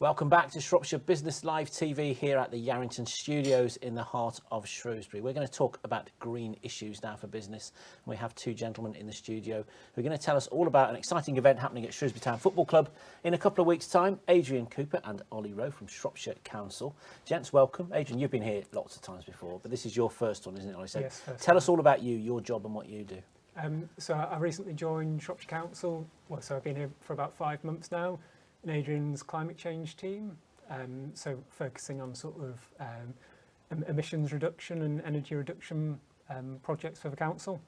Welcome back to Shropshire Business Live TV here at the Yarrington Studios in the heart of Shrewsbury. We're going to talk about green issues now for business. We have two gentlemen in the studio who are going to tell us all about an exciting event happening at Shrewsbury Town Football Club in a couple of weeks' time. Adrian Cooper and Ollie Rowe from Shropshire Council. Gents, welcome. Adrian, you've been here lots of times before, but this is your first one, isn't it, Ollie? So yes, tell us all about you, your job and what you do. So I recently joined Shropshire Council. So I've been here for about 5 months now in Adrian's climate change team. So focusing on sort of emissions reduction and energy reduction projects for the council.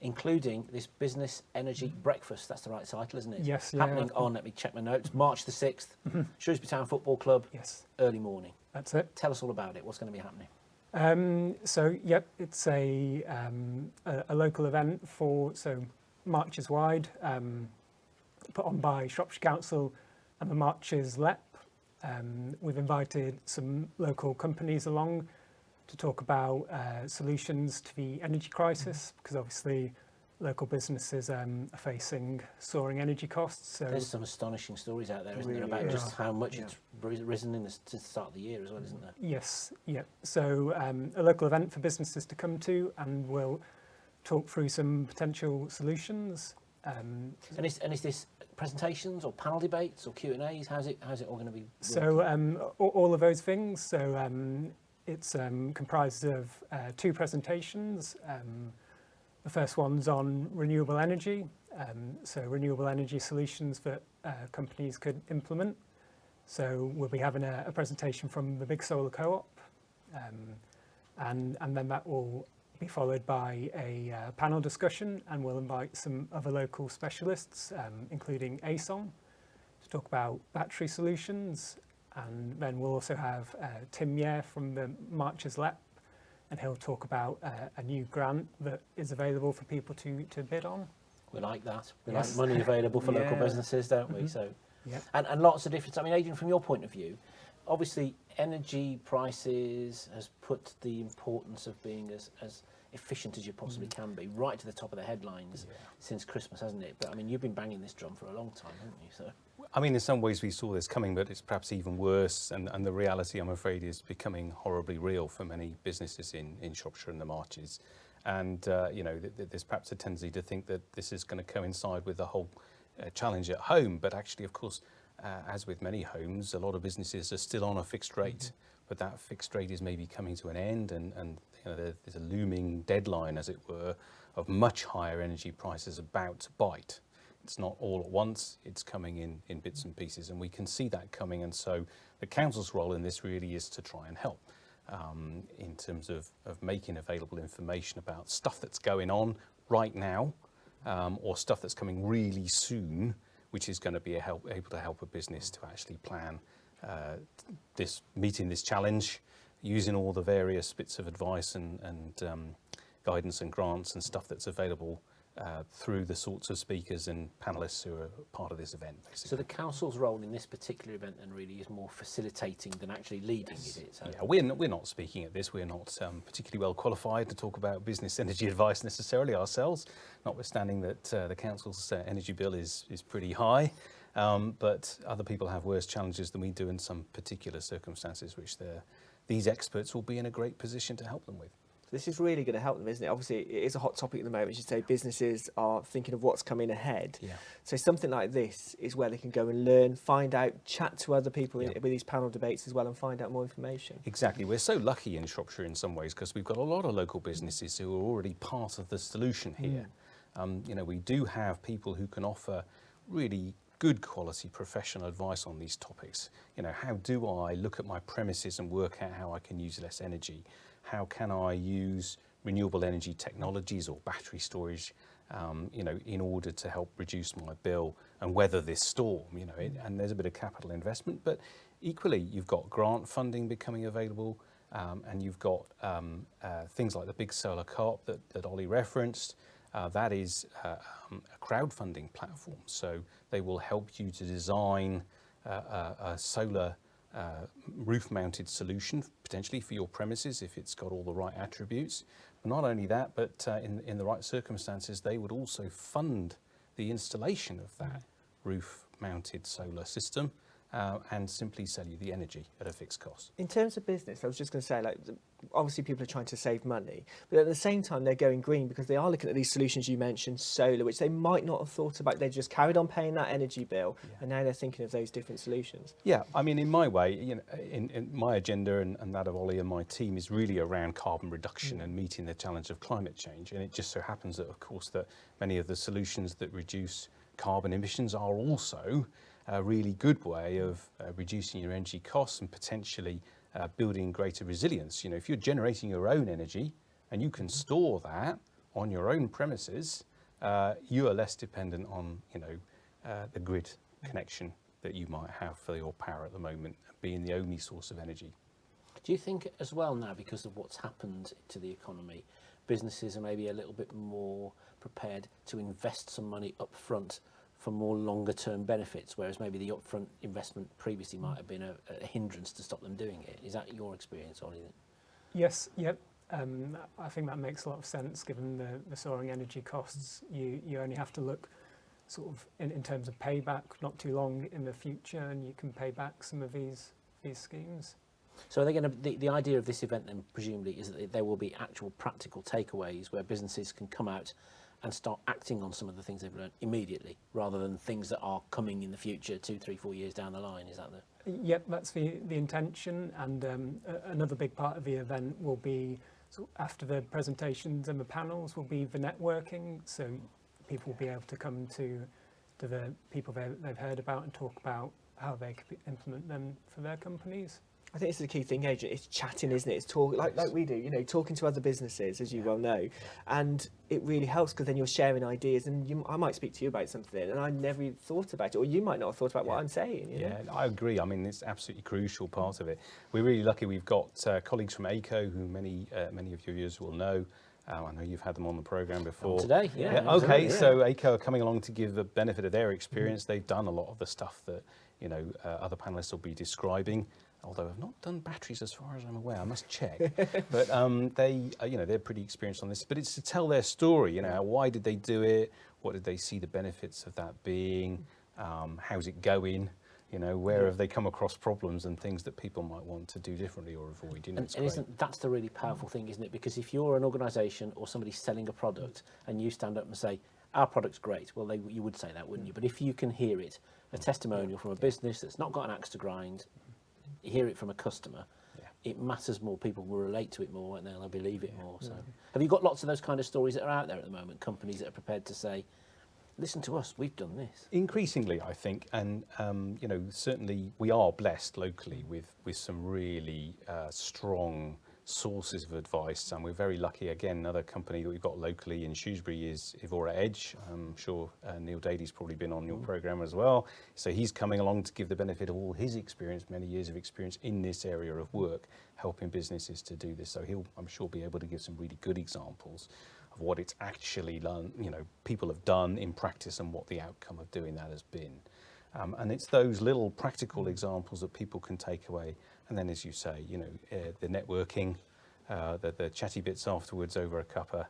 Including this business energy breakfast. That's the right title, isn't it? Yes. Happening on, let me check my notes, March the 6th, Shrewsbury Town Football Club. Yes. Early morning. That's it. Tell us all about it. What's going to be happening? It's a local event marches wide, put on by Shropshire Council and the Marches LEP. We've invited some local companies along to talk about solutions to the energy crisis, because obviously local businesses are facing soaring energy costs. So there's some astonishing stories out there, isn't there, about just how much it's risen since the start of the year as well, isn't there? Yes, yeah. So a local event for businesses to come to, and we'll talk through some potential solutions. And is this presentations or panel debates or Q&As? How's it all going to be working? So all of those things. So it's comprised of 2 presentations. The first one's on renewable energy. So renewable energy solutions that companies could implement. So we'll be having a presentation from the Big Solar Co-op, and then that will be followed by a panel discussion, and we'll invite some other local specialists, including ASON, to talk about battery solutions. And then we'll also have Tim Yare from the Marches LEP, and he'll talk about a new grant that is available for people to bid on. We like that. We like money available for local businesses, don't we? So, and lots of different. I mean, Adrian, from your point of view, obviously energy prices has put the importance of being as efficient as you possibly can be right to the top of the headlines since Christmas, hasn't it? But I mean, you've been banging this drum for a long time, haven't you? So, I mean, in some ways we saw this coming, but it's perhaps even worse. And the reality, I'm afraid, is becoming horribly real for many businesses in Shropshire and the Marches. And, there's perhaps a tendency to think that this is going to coincide with the whole challenge at home. But actually, of course, as with many homes, a lot of businesses are still on a fixed rate. But that fixed rate is maybe coming to an end, and there's a looming deadline, as it were, of much higher energy prices about to bite. It's not all at once, it's coming in bits and pieces, and we can see that coming. And so the council's role in this really is to try and help in terms of making available information about stuff that's going on right now, or stuff that's coming really soon, which is going to be able to help a business to actually plan meeting this challenge, using all the various bits of advice and guidance and grants and stuff that's available through the sorts of speakers and panellists who are part of this event, basically. So the council's role in this particular event then really is more facilitating than actually leading, is it? So we're not speaking at this. We're not particularly well qualified to talk about business energy advice necessarily ourselves, notwithstanding that the council's energy bill is pretty high. But other people have worse challenges than we do in some particular circumstances, which these experts will be in a great position to help them with. This is really going to help them, isn't it? Obviously, it is a hot topic at the moment. As you say, businesses are thinking of what's coming ahead. Yeah. So something like this is where they can go and learn, find out, chat to other people with these panel debates as well, and find out more information. Exactly. We're so lucky in Shropshire in some ways, because we've got a lot of local businesses who are already part of the solution here. We do have people who can offer really good quality professional advice on these topics. How do I look at my premises and work out how I can use less energy? How can I use renewable energy technologies or battery storage, in order to help reduce my bill and weather this storm? And there's a bit of capital investment, but equally you've got grant funding becoming available, and you've got things like the Big Solar Co-op that Ollie referenced. That is a crowdfunding platform, so they will help you to design a solar roof-mounted solution potentially for your premises if it's got all the right attributes. But not only that, but in the right circumstances, they would also fund the installation of that roof-mounted solar system and simply sell you the energy at a fixed cost. In terms of business, I was just going to say, like, obviously people are trying to save money, but at the same time they're going green because they are looking at these solutions you mentioned, solar, which they might not have thought about. They just carried on paying that energy bill, and now they're thinking of those different solutions. Yeah, I mean, in my way, you know, in my agenda and that of Ollie and my team is really around carbon reduction and meeting the challenge of climate change. And it just so happens that, of course, that many of the solutions that reduce carbon emissions are also a really good way of reducing your energy costs and potentially building greater resilience. You know, if you're generating your own energy and you can store that on your own premises, you are less dependent on, you know, the grid connection that you might have for your power at the moment, being the only source of energy. Do you think as well now, because of what's happened to the economy, businesses are maybe a little bit more prepared to invest some money up front for more longer term benefits, whereas maybe the upfront investment previously might have been a hindrance to stop them doing it? Is that your experience, Ollie? Yes, yep. I think that makes a lot of sense given the soaring energy costs. You only have to look sort of in terms of payback, not too long in the future, and you can pay back some of these schemes. So are they going to, the idea of this event then presumably is that there will be actual practical takeaways where businesses can come out and start acting on some of the things they've learned immediately, rather than things that are coming in the future 2, 3, 4 years down the line? Is that the... Yep, that's the intention. And another big part of the event will be, so after the presentations and the panels, will be the networking. So people will be able to come to the people they've heard about and talk about how they could implement them for their companies. I think this is the key thing, Adrian. It's chatting, isn't it? It's talk like we do, you know, talking to other businesses, as you well know, and it really helps because then you're sharing ideas. And I might speak to you about something, and I never even thought about it, or you might not have thought about what I'm saying. You know? I agree. I mean, it's absolutely crucial part of it. We're really lucky. We've got colleagues from ACO, who many of your viewers will know. I know you've had them on the programme before. Today, Okay, so ACO are coming along to give the benefit of their experience. They've done a lot of the stuff that, you know, other panellists will be describing. Although I've not done batteries as far as I'm aware, I must check. But they, you know, they're pretty experienced on this. But it's to tell their story. You know, why did they do it? What did they see the benefits of that being? How's it going? You know, where have they come across problems and things that people might want to do differently or avoid? You know, and isn't that's the really powerful thing, isn't it? Because if you're an organisation or somebody selling a product and you stand up and say, our product's great, well, you would say that, wouldn't you? But if you can hear it, a testimonial from a business that's not got an axe to grind, hear it from a customer, it matters more. People will relate to it more and they'll believe it more. So, have you got lots of those kind of stories that are out there at the moment? Companies that are prepared to say, listen to us, we've done this. Increasingly, I think, and you know, certainly we are blessed locally with some really strong sources of advice, and we're very lucky. Again, another company that we've got locally in Shrewsbury is Evora Edge. I'm sure Neil Dady's probably been on your programme as well. So he's coming along to give the benefit of all his experience, many years of experience in this area of work, helping businesses to do this. So he'll, I'm sure, be able to give some really good examples of what it's actually done, you know, people have done in practice and what the outcome of doing that has been. And it's those little practical examples that people can take away. And then, as you say, you know, the networking, the chatty bits afterwards over a cuppa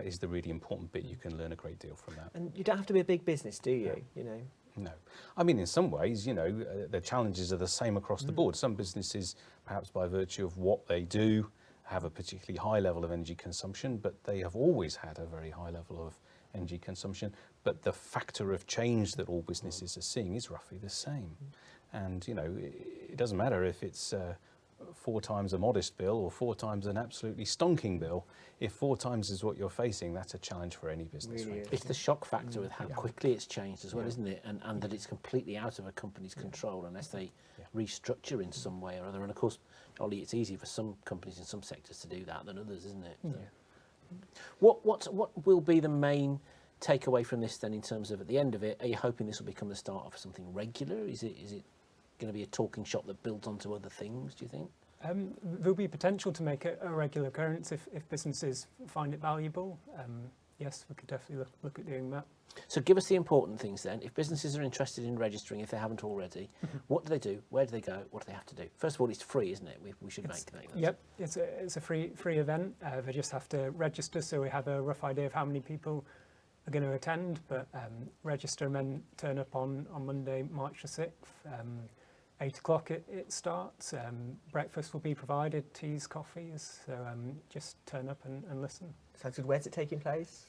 is the really important bit. You can learn a great deal from that. And you don't have to be a big business, do you? You know. No. I mean, in some ways, you know, the challenges are the same across the board. Some businesses, perhaps by virtue of what they do, have a particularly high level of energy consumption, but they have always had a very high level of energy consumption. But the factor of change that all businesses are seeing is roughly the same. And, you know, it doesn't matter if it's 4 times a modest bill or 4 times an absolutely stonking bill. If 4 times is what you're facing, that's a challenge for any business. Really frankly. It's the shock factor with how quickly it's changed as well, isn't it? And that it's completely out of a company's control unless they restructure in some way or other. And of course, Ollie, it's easier for some companies in some sectors to do that than others, isn't it? Yeah. What will be the main takeaway from this then in terms of at the end of it? Are you hoping this will become the start of something regular? Is it going to be a talking shop that builds onto other things, do you think? There'll be potential to make it a regular occurrence if businesses find it valuable. Yes, we could definitely look at doing that. So give us the important things then. If businesses are interested in registering, if they haven't already, what do they do? Where do they go? What do they have to do? First of all, it's free, isn't it? We should make that. Yep, it's a free event. They just have to register, so we have a rough idea of how many people are going to attend, but register and then turn up on Monday, March the 6th. 8 o'clock it starts. Breakfast will be provided, teas, coffees. So just turn up and listen. Sounds good. Where's it taking place?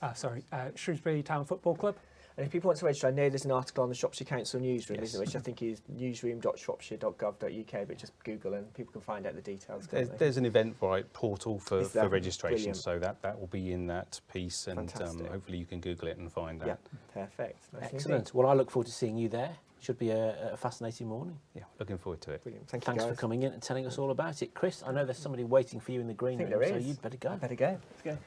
Shrewsbury Town Football Club. And if people want to register, I know there's an article on the Shropshire Council newsroom, Yes. isn't it, which I think is newsroom.shropshire.gov.uk, but just Google and people can find out the details. can't they? There's an Eventbrite portal for Is there? registration, Brilliant. so that will be in that piece, and Fantastic. hopefully you can Google it and find Yeah, that. perfect. Nice and Excellent. Well, I look forward to seeing you there. Should be a fascinating morning. Yeah, looking forward to it. brilliant. Thank Thanks you, for guys. coming in and telling us all about it. Chris, I know there's somebody waiting for you in the green I think room, there so is. you'd better go. I better go. Let's go.